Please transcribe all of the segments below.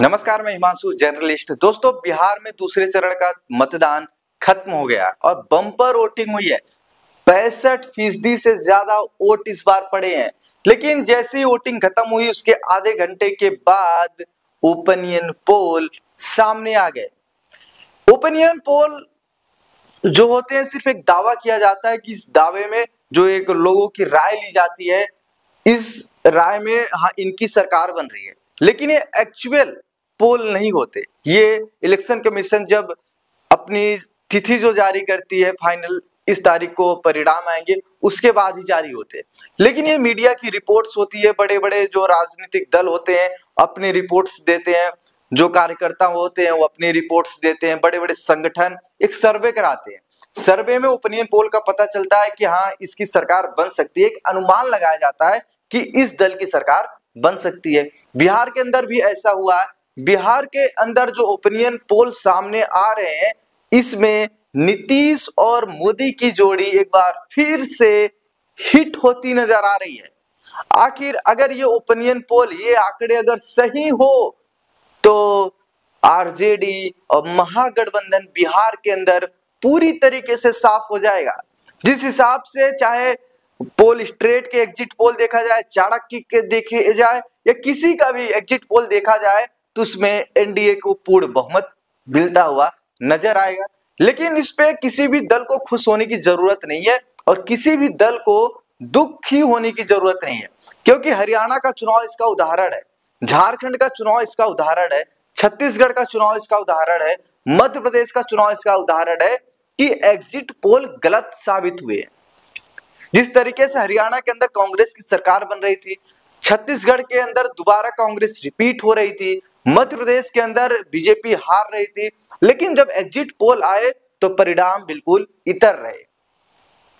नमस्कार, मैं हिमांशु जर्नलिस्ट। दोस्तों, बिहार में दूसरे चरण का मतदान खत्म हो गया और बम्पर वोटिंग हुई है। 65% से ज्यादा वोट इस बार पड़े हैं। लेकिन जैसे ही वोटिंग खत्म हुई उसके आधे घंटे के बाद ओपिनियन पोल सामने आ गए। ओपिनियन पोल जो होते हैं सिर्फ एक दावा किया जाता है कि इस दावे में जो एक लोगों की राय ली जाती है, इस राय में हाँ इनकी सरकार बन रही है। लेकिन ये एक्चुअल पोल नहीं होते। ये इलेक्शन कमीशन जब अपनी तिथि जो जारी करती है फाइनल, इस तारीख को परिणाम आएंगे, उसके बाद ही जारी होते हैं। लेकिन ये मीडिया की रिपोर्ट्स होती है, बड़े बड़े जो राजनीतिक दल होते हैं अपनी रिपोर्ट्स देते हैं, जो कार्यकर्ता होते हैं वो अपनी रिपोर्ट्स देते हैं, बड़े बड़े संगठन एक सर्वे कराते हैं। सर्वे में ओपिनियन पोल का पता चलता है कि हाँ इसकी सरकार बन सकती है। एक अनुमान लगाया जाता है कि इस दल की सरकार बन सकती है। बिहार के अंदर भी ऐसा हुआ है। बिहार के अंदर जो ओपिनियन पोल सामने आ रहे हैं, इसमें नीतीश और मोदी की जोड़ी एक बार फिर से हिट होती नजर आ रही है। आखिर अगर ये ओपिनियन पोल, ये आंकड़े अगर सही हो तो आरजेडी और महागठबंधन बिहार के अंदर पूरी तरीके से साफ हो जाएगा। जिस हिसाब से चाहे पोल स्ट्रेट के एग्जिट पोल देखा जाए, चाणक्य के देखे जाए या किसी का भी एग्जिट पोल देखा जाए, तो उसमें एनडीए को पूर्ण बहुमत मिलता हुआ नजर आएगा। लेकिन इस पे किसी भी दल को खुश होने की जरूरत नहीं है और किसी भी दल को दुखी होने की जरूरत नहीं है, क्योंकि हरियाणा का चुनाव इसका उदाहरण है, झारखंड का चुनाव इसका उदाहरण है, छत्तीसगढ़ का चुनाव इसका उदाहरण है, मध्य प्रदेश का चुनाव इसका उदाहरण है कि एग्जिट पोल गलत साबित हुए। जिस तरीके से हरियाणा के अंदर कांग्रेस की सरकार बन रही थी, छत्तीसगढ़ के अंदर दोबारा कांग्रेस रिपीट हो रही थी, मध्य प्रदेश के अंदर बीजेपी हार रही थी, लेकिन जब एग्जिट पोल आए तो परिणाम बिल्कुल इतर रहे,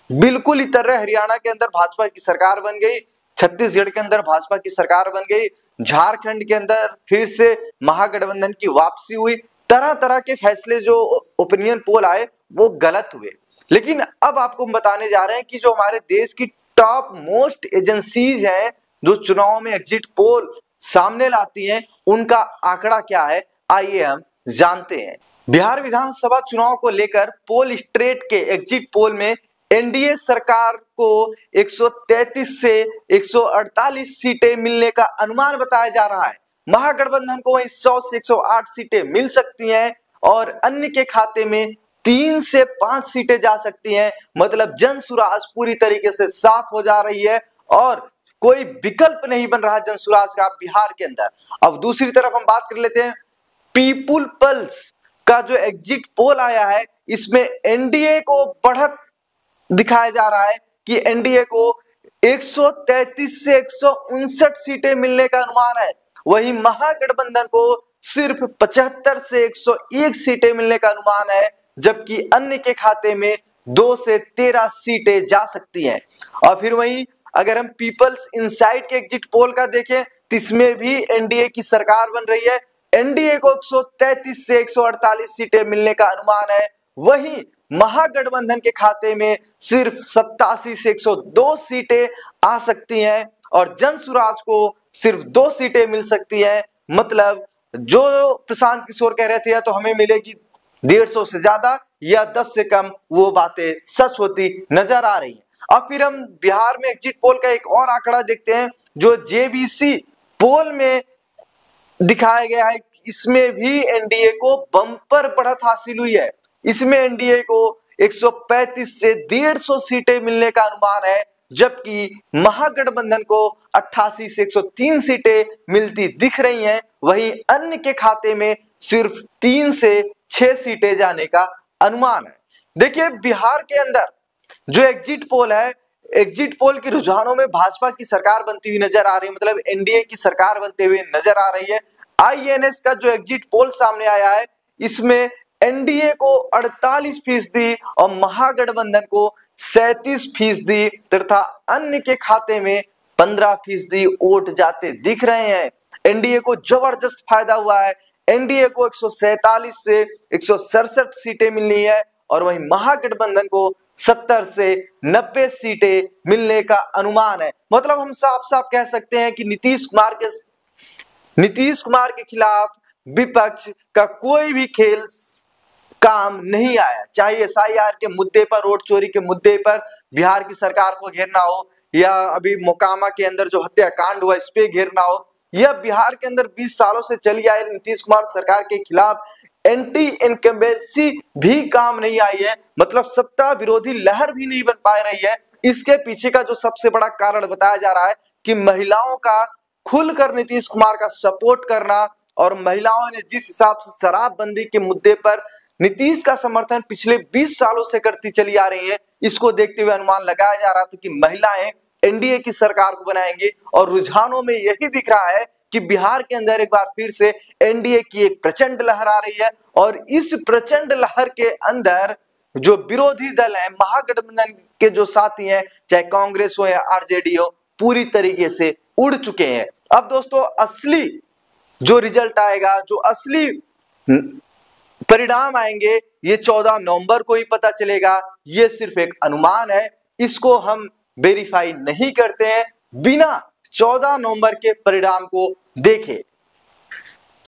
बिल्कुल इतर रहे। हरियाणा के अंदर भाजपा की सरकार बन गई, छत्तीसगढ़ के अंदर भाजपा की सरकार बन गई, झारखंड के अंदर फिर से महागठबंधन की वापसी हुई। तरह तरह के फैसले जो ओपिनियन पोल आए वो गलत हुए। लेकिन अब आपको हम बताने जा रहे हैं कि जो हमारे देश की टॉप मोस्ट एजेंसीज हैं जो चुनाव में एग्जिट पोल सामने लाती हैं, उनका आंकड़ा क्या है, आइए हम जानते हैं। बिहार विधानसभा चुनाव को लेकर पोल स्ट्रेट के एग्जिट पोल में एनडीए सरकार को 133 से 148 सीटें मिलने का अनुमान बताया जा रहा है। महागठबंधन को 100 से 108 सीटें मिल सकती हैं और अन्य के खाते में 3 से 5 सीटें जा सकती हैं। मतलब जनसुराज पूरी तरीके से साफ हो जा रही है और कोई विकल्प नहीं बन रहा जनसुराज का बिहार के अंदर। अब दूसरी तरफ हम बात कर लेते हैं पीपुल पल्स का जो एग्जिट पोल आया है, इसमें एनडीए को बढ़त दिखाया जा रहा है कि एनडीए को 133 से 159 सीटें मिलने का अनुमान है। वहीं महागठबंधन को सिर्फ 75 से 101 सीटें मिलने का अनुमान है, जबकि अन्य के खाते में 2 से 13 सीटें जा सकती हैं। और फिर वहीं अगर हम पीपल्स इनसाइड के एग्जिट पोल का देखें तो इसमें भी एनडीए की सरकार बन रही है। एनडीए को 133 से 148 सीटें मिलने का अनुमान है, वहीं महागठबंधन के खाते में सिर्फ 87 से 102 सीटें आ सकती हैं और जनसुराज को सिर्फ 2 सीटें मिल सकती हैं। मतलब जो प्रशांत किशोर कह रहे थे या तो हमें मिलेगी 150 से ज्यादा या 10 से कम, वो बातें सच होती नजर आ रही हैं। अब फिर हम बिहार में एग्जिट पोल का एक और आंकड़ा देखते हैं जो जेबीसी पोल में दिखाया गया है। इसमें भी एनडीए को बम्पर बढ़त हासिल हुई है। इसमें एनडीए को 135 से 150 सीटें मिलने का अनुमान है, जबकि महागठबंधन को 88 से 103 सीटें मिलती दिख रही हैं। वहीं अन्य के खाते में सिर्फ 3 से 6 सीटें जाने का अनुमान है। देखिए बिहार के अंदर जो एग्जिट पोल है, एग्जिट पोल के रुझानों में भाजपा की सरकार बनती हुई नजर आ रही है, मतलब एनडीए की सरकार बनते हुए नजर आ रही है। आईएनएस का जो एग्जिट पोल सामने आया है, इसमें एनडीए को 48% और महागठबंधन को 37% तथा अन्य के खाते में 15% वोट जाते दिख रहे हैं। एनडीए को जबरदस्त फायदा हुआ है। एनडीए को 147 से 167 सीटें मिलनी है और वहीं महागठबंधन को 70 से 90 सीटें मिलने का अनुमान है। मतलब हम साफ साफ कह सकते हैं कि नीतीश कुमार के खिलाफ विपक्ष का कोई भी खेल काम नहीं आया, चाहे एसआईआर के मुद्दे पर, वोट चोरी के मुद्दे पर बिहार की सरकार को घेरना हो, या अभी मोकामा के अंदर जो हत्याकांड हुआ इस पे घेरना हो, या बिहार के अंदर 20 सालों से चली आ रही नीतीश कुमार सरकार के खिलाफ एंटी इनकम्बेंसी भी काम नहीं आई है, मतलब सत्ता विरोधी लहर भी नहीं बन पा रही है। इसके पीछे का जो सबसे बड़ा कारण बताया जा रहा है कि महिलाओं का खुलकर नीतीश कुमार का सपोर्ट करना, और महिलाओं ने जिस हिसाब से शराबबंदी के मुद्दे पर नीतीश का समर्थन पिछले 20 सालों से करती चली आ रही है, इसको देखते हुए अनुमान लगाया जा रहा था कि महिलाएं एनडीए की सरकार को बनाएंगी। और रुझानों में यही दिख रहा है कि बिहार के अंदर एक बार फिर से एनडीए की एक प्रचंड लहर आ रही है, और इस प्रचंड लहर के अंदर जो विरोधी दल है, महागठबंधन के जो साथी हैं, चाहे कांग्रेस हो या आरजेडी हो, पूरी तरीके से उड़ चुके हैं। अब दोस्तों असली जो रिजल्ट आएगा, जो असली परिणाम आएंगे, ये 14 नवंबर को ही पता चलेगा। ये सिर्फ एक अनुमान है, इसको हम वेरीफाई नहीं करते हैं बिना 14 नवंबर के परिणाम को देखे।